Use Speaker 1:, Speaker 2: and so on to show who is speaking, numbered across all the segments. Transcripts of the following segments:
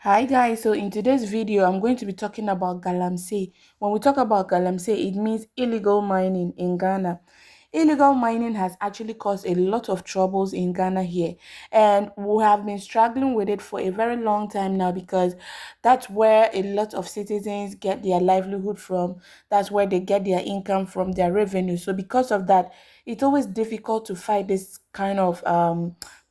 Speaker 1: Hi guys, so in today's video, I'm going to be talking about Galamsey. When we talk about Galamsey, it means illegal mining in Ghana. Illegal mining has actually caused a lot of troubles in Ghana here, and we have been struggling with it for a very long time now because that's where a lot of citizens get their livelihood from. That's where they get their income from, their revenue. So because of that, it's always difficult to fight this kind of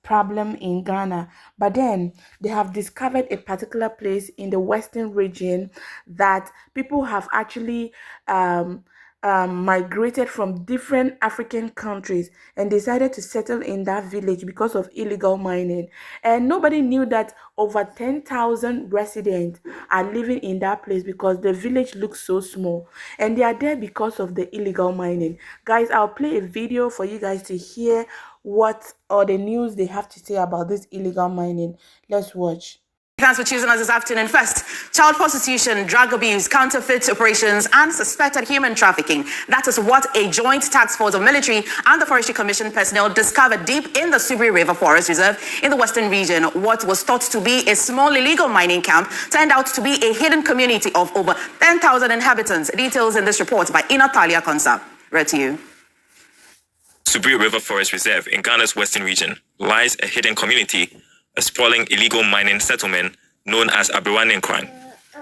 Speaker 1: problem in Ghana. But then they have discovered a particular place in the western region that people have actually migrated from different African countries and decided to settle in that village because of illegal mining. And nobody knew that over 10,000 residents are living in that place because the village looks so small. And they are there because of the illegal mining. Guys, I'll play a video for you guys to hear what or the news they have to say about this illegal mining. Let's watch.
Speaker 2: Thanks for choosing us this afternoon. First, child prostitution, drug abuse, counterfeit operations, and suspected human trafficking. That is what a joint task force of military and the Forestry Commission personnel discovered deep in the Subri River Forest Reserve in the western region. What was thought to be a small illegal mining camp turned out to be a hidden community of over 10,000 inhabitants. Details in this report by Inatalia Konsa. Read to you.
Speaker 3: Subri River Forest Reserve in Ghana's western region lies a hidden community, a sprawling illegal mining settlement known as Abiwanenkwan.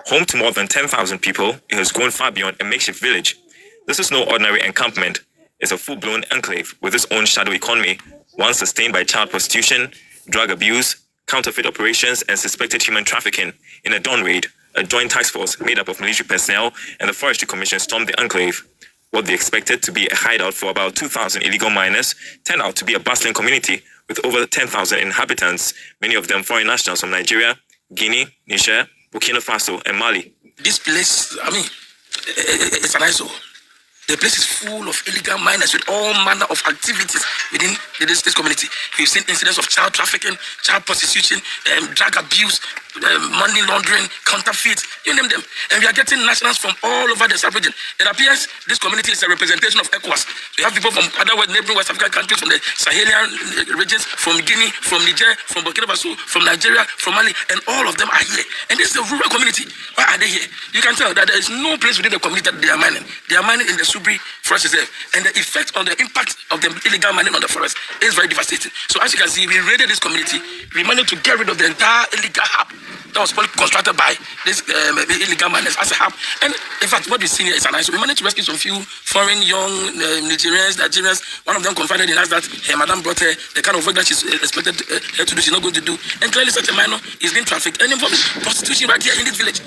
Speaker 3: Home to more than 10,000 people, it has grown far beyond a makeshift village. This is no ordinary encampment. It's a full-blown enclave with its own shadow economy, one sustained by child prostitution, drug abuse, counterfeit operations, and suspected human trafficking. In a dawn raid, a joint task force made up of military personnel and the Forestry Commission stormed the enclave. What they expected to be a hideout for about 2,000 illegal miners turned out to be a bustling community with over 10,000 inhabitants, many of them foreign nationals from Nigeria, Guinea, Niger, Burkina Faso, and Mali.
Speaker 4: This place, it's an ISO. The place is full of illegal miners with all manner of activities within this community. We've seen incidents of child trafficking, child prostitution, drug abuse, money laundering, counterfeit, you name them. And we are getting nationals from all over the sub-region. It appears this community is a representation of ECOWAS. We have people from other neighboring West African countries, from the Sahelian regions, from Guinea, from Niger, from Burkina Faso, from Nigeria, from Mali, and all of them are here. And this is a rural community. Why are they here? You can tell that there is no place within the community that they are mining. They are mining in the Subri Forest Reserve. And the effect on the impact of the illegal mining on the forest is very devastating. So as you can see, we raided this community. We managed to get rid of the entire illegal hub that was probably constructed by this illegal miners as a hub. And in fact, what we've seen here is an nice. So we managed to rescue some few foreign young Nigerians. One of them confided in us that her madam brought her the kind of work that she's expected her to do, she's not going to do. And clearly such a minor is being trafficked and involved in prostitution right here in this village.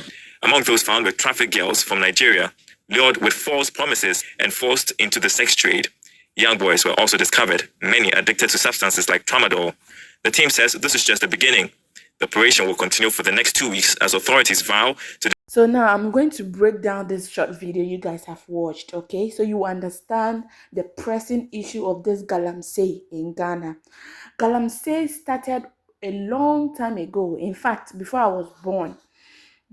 Speaker 3: Among those found were trafficked girls from Nigeria, lured with false promises and forced into the sex trade. Young boys were also discovered, many addicted to substances like tramadol. The team says this is just the beginning. The operation will continue for the next 2 weeks as authorities vow to...
Speaker 1: So now I'm going to break down this short video you guys have watched, okay? So you understand the pressing issue of this Galamsey in Ghana. Galamsey started a long time ago. In fact, before I was born.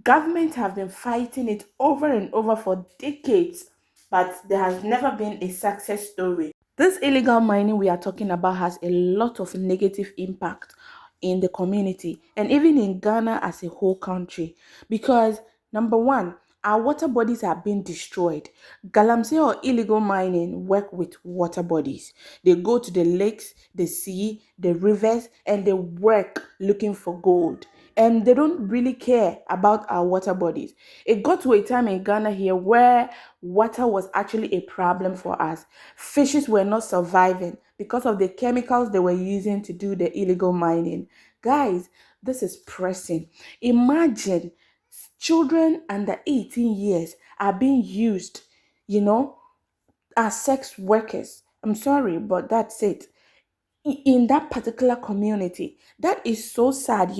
Speaker 1: Government have been fighting it over and over for decades, but there has never been a success story. This illegal mining we are talking about has a lot of negative impact in the community and even in Ghana as a whole country because number one, our water bodies are being destroyed. Galamsey or illegal mining work with water bodies. They go to the lakes, the sea, the rivers, and they work looking for gold. And they don't really care about our water bodies. It got to a time in Ghana here where water was actually a problem for us. Fishes were not surviving because of the chemicals they were using to do the illegal mining. Guys, this is pressing. Imagine children under 18 years are being used, as sex workers. I'm sorry, but that's it. In that particular community, that is so sad.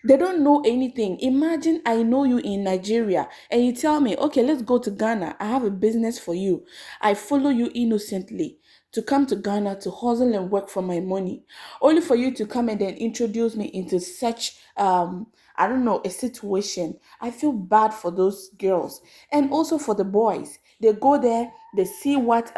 Speaker 1: They don't know anything. Imagine I know you in Nigeria and you tell me, okay, let's go to Ghana. I have a business for you. I follow you innocently to come to Ghana to hustle and work for my money, only for you to come and then introduce me into such I don't know, a situation. I feel bad for those girls and also for the boys. They go there, they see what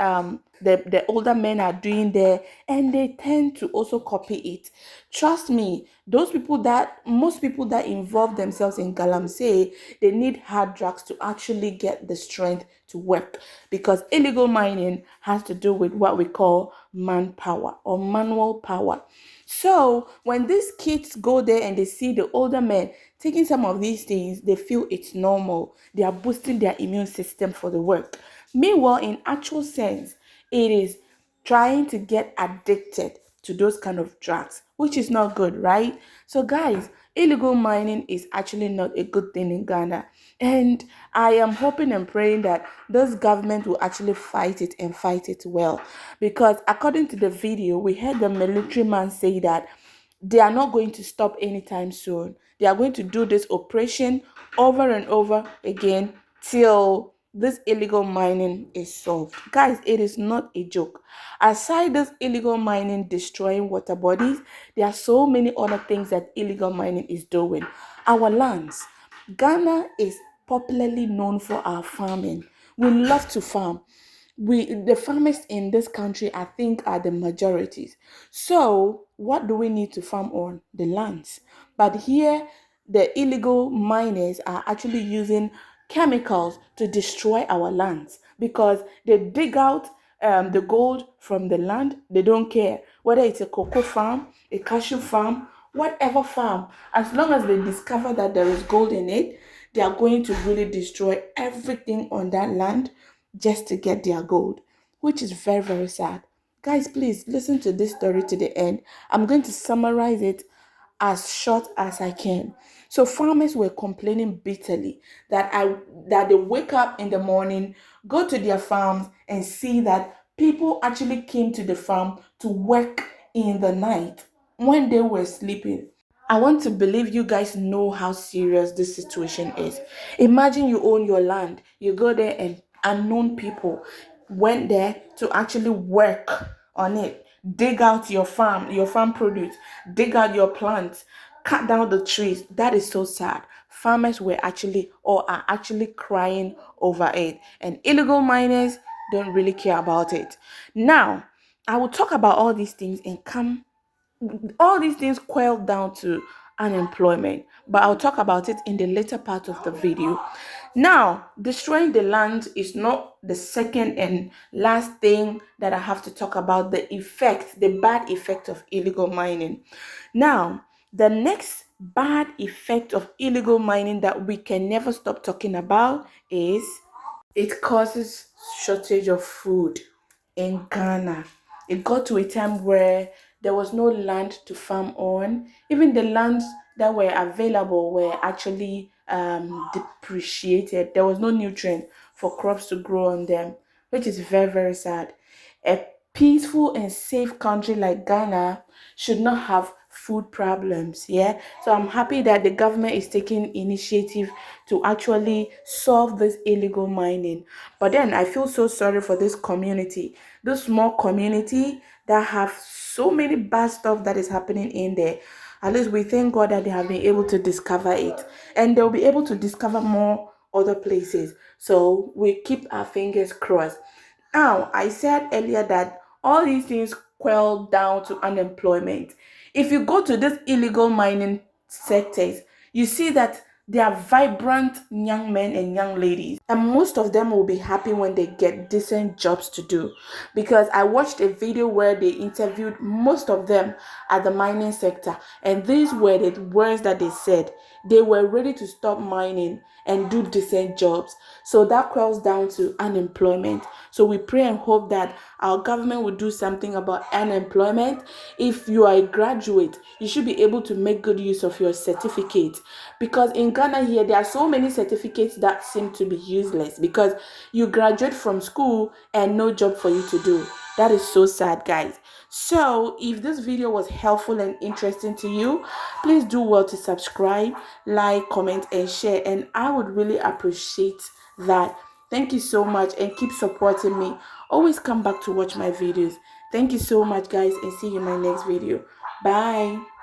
Speaker 1: the older men are doing there, and they tend to also copy it. Trust me, most people that involve themselves in Galamsey, they need hard drugs to actually get the strength to work, because illegal mining has to do with what we call manpower or manual power. So when these kids go there and they see the older men taking some of these things, they feel it's normal. They are boosting their immune system for the work. Meanwhile, in actual sense, it is trying to get addicted to those kind of drugs, which is not good, right? So, guys, illegal mining is actually not a good thing in Ghana. And I am hoping and praying that this government will actually fight it and fight it well. Because according to the video, we heard the military man say that they are not going to stop anytime soon. They are going to do this operation over and over again till this illegal mining is solved. Guys, it is not a joke. Aside this illegal mining destroying water bodies, there are so many other things that illegal mining is doing. Our lands. Ghana is popularly known for our farming. We love to farm. The farmers in this country, I think, are the majorities. So what do we need to farm on? The lands. But here the illegal miners are actually using chemicals to destroy our lands, because they dig out the gold from the land. They don't care whether it's a cocoa farm, a cashew farm, whatever farm. As long as they discover that there is gold in it, they are going to really destroy everything on that land just to get their gold, which is very, very sad. Guys, please listen to this story to the end. I'm going to summarize it as short as I can. So farmers were complaining bitterly that they wake up in the morning, go to their farms and see that people actually came to the farm to work in the night when they were sleeping. I want to believe you guys know how serious this situation is. Imagine you own your land, you go there and unknown people went there to actually work on it, dig out your farm produce, dig out your plants, cut down the trees. That is so sad. Farmers were actually or are actually crying over it, and illegal miners don't really care about it. Now, I will talk about all these things and come all these things quail down to unemployment, but I'll talk about it in the later part of the video. Now, destroying the land is not the second and last thing that I have to talk about, the bad effect of illegal mining. Now, the next bad effect of illegal mining that we can never stop talking about is it causes shortage of food in Ghana. It got to a time where there was no land to farm on. Even the lands that were available were actually depreciated. There was no nutrient for crops to grow on them, which is very, very sad. A peaceful and safe country like Ghana should not have food problems. Yeah, so I'm happy that the government is taking initiative to actually solve this illegal mining. But then I feel so sorry for this small community that have so many bad stuff that is happening in there. At least we thank God that they have been able to discover it, and they'll be able to discover more other places. So we keep our fingers crossed. Now, I said earlier that all these things quell down to unemployment. If you go to these illegal mining sectors, you see that they are vibrant young men and young ladies, and most of them will be happy when they get decent jobs to do. Because I watched a video where they interviewed most of them at the mining sector, and these were the words that they said. They were ready to stop mining and do decent jobs. So that quells down to unemployment. So we pray and hope that our government will do something about unemployment. If you are a graduate, you should be able to make good use of your certificate, because in Ghana here there are so many certificates that seem to be useless because you graduate from school and no job for you to do. That is so sad, guys. So if this video was helpful and interesting to you, please do well to subscribe, like, comment and share, and I would really appreciate that. Thank you so much, and keep supporting me. Always come back to watch my videos. Thank you so much, guys, and see you in my next video. Bye.